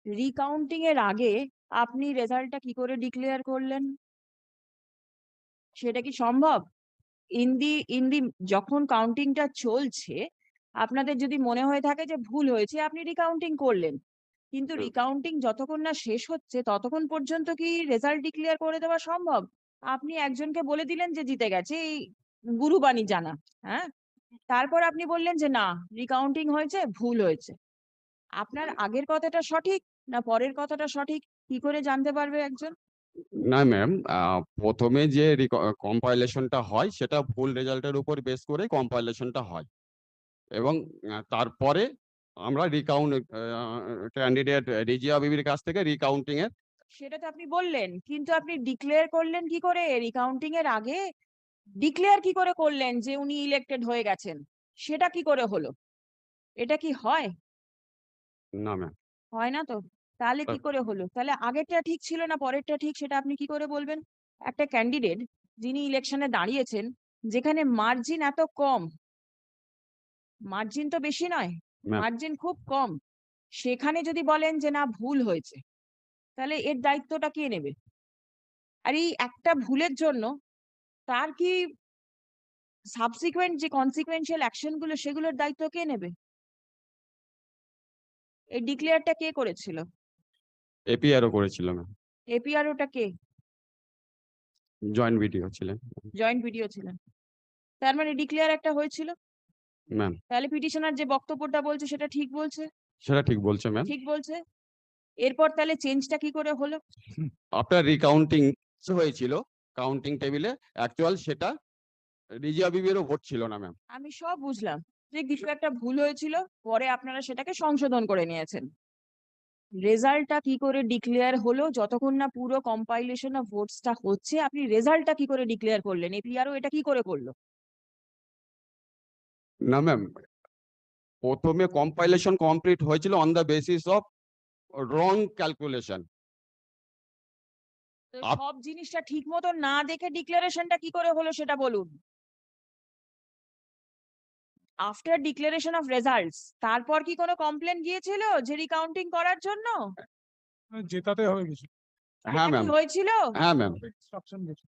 Recounting এর আগে আপনি রেজাল্টটা কি করে ডিক্লেয়ার করলেন? সেটা কি সম্ভব? ইন দি যখন কাউন্টিংটা চলছে, আপনাদের যদি মনে হয়ে থাকে যে ভুল হয়েছে, আপনি রিকাউন্টিং করলেন। কিন্তু হুম, রিকাউন্টিং যতক্ষণ না শেষ হচ্ছে, ততক্ষণ পর্যন্ত কি রেজাল্ট ডিক্লেয়ার করে দেওয়া সম্ভব? আপনি একজনকে বলে দিলেন যে জিতে গেছে, এই গুরুবাণী জানা। হ্যাঁ? তারপর আপনি বললেন যে না, রিকাউন্টিং হয়েছে, ভুল হয়েছে। আপনার আগের কথাটা সঠিক না পরের কথাটা সঠিক কি করে জানতে পারবে একজন? না ম্যাম, প্রথমে যে কম্পাইলেশনটা হয় সেটা ভুল রেজাল্টের উপর বেস করে কম্পাইলেশনটা হয় এবং তারপরে আমরা ক্যান্ডিডেট রিজিয়া বিবির কাছ থেকে রিকাউন্টিং এর। সেটা তো আপনি বললেন। কিন্তু আপনি ডিক্লেয়ার করলেন কি করে? রিকাউন্টিং এর আগে ডিক্লেয়ার কি করে করলেন যে উনি ইলেক্টেড হয়ে গেছেন? সেটা কি করে হলো? এটা কি হয়? না ম্যাম। হয় না তো? তাহলে কি করে হলো? তাহলে আগেরটা ঠিক ছিল না পরেরটা ঠিক সেটা আপনি কি করে বলবেন? একটা ক্যান্ডিডেট যিনি ইলেকশনে দাঁড়িয়েছেন, যেখানে মার্জিন এত কম, মার্জিন তো বেশি নয়, ম্যাম, মার্জিন খুব কম। সেখানে যদি বলেন যে না ভুল হয়েছে, তাহলে এর দায়িত্বটা কে নেবে? আর এই একটা ভুলের জন্য তার কি সাবসিকুয়েন্ট যে কনসিকুয়েন্সিয়াল অ্যাকশন গুলো সেগুলোর দায়িত্ব কে নেবে? এই ডিক্লেয়ারটা কে করেছিল? এপিআরও করেছিল ম্যাম। এপিআরও টা কে? জয়েন্ট ভিডিও ছিলেন। জয়েন্ট ভিডিও ছিলেন। তার মানে ডিক্লেয়ার একটা হয়েছিল। ম্যাম, তাহলে পিটিশনার যে বক্তব্যটা বলছে সেটা ঠিক বলছে। সেটা ঠিক বলছে ম্যাম। ঠিক বলছে। এরপর তাহলে চেঞ্জটা কি করে হলো? আফটার রিকাউন্টিং হয়েছিল কাউন্টিং টেবিলে, অ্যাকচুয়াল সেটা রিজিয়া বিবিরও ভোট ছিল না ম্যাম। আমি সব বুঝলাম যে কিছু একটা ভুল হয়েছিল, পরে আপনারা সেটাকে সংশোধন করে নিয়েছেন। রেজাল্টটা কি করে ডিক্লেয়ার হলো যতক্ষণ না পুরো কম্পাইলেশন অফ ভোটসটা হচ্ছে? আপনি রেজাল্টটা কি করে ডিক্লেয়ার করলেন? এপিআরও এটা কি করে করলো? না ম্যাম, প্রথমে কম্পাইলেশন কমপ্লিট হয়েছিল on the basis of wrong calculation. তো সব জিনিসটা ঠিক মতো না দেখে ডিক্লারেশনটা কি করে হলো সেটা বলুন। আফটার ডিক্লারেশন অফ রেজাল্টস তারপর কি কোনো কমপ্লেন গিয়েছিল যে রিকাউন্টিং করার জন্য? জেতাতে হয়ে গেছে। হ্যাঁ এটা কি ম্যাম। হয়েছিল? হ্যাঁ ম্যাম। ইনস্ট্রাকশন গেছে।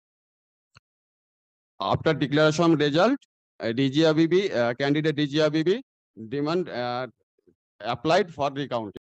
After declaration result, DGRBB, candidate DGRBB demand applied for recounting.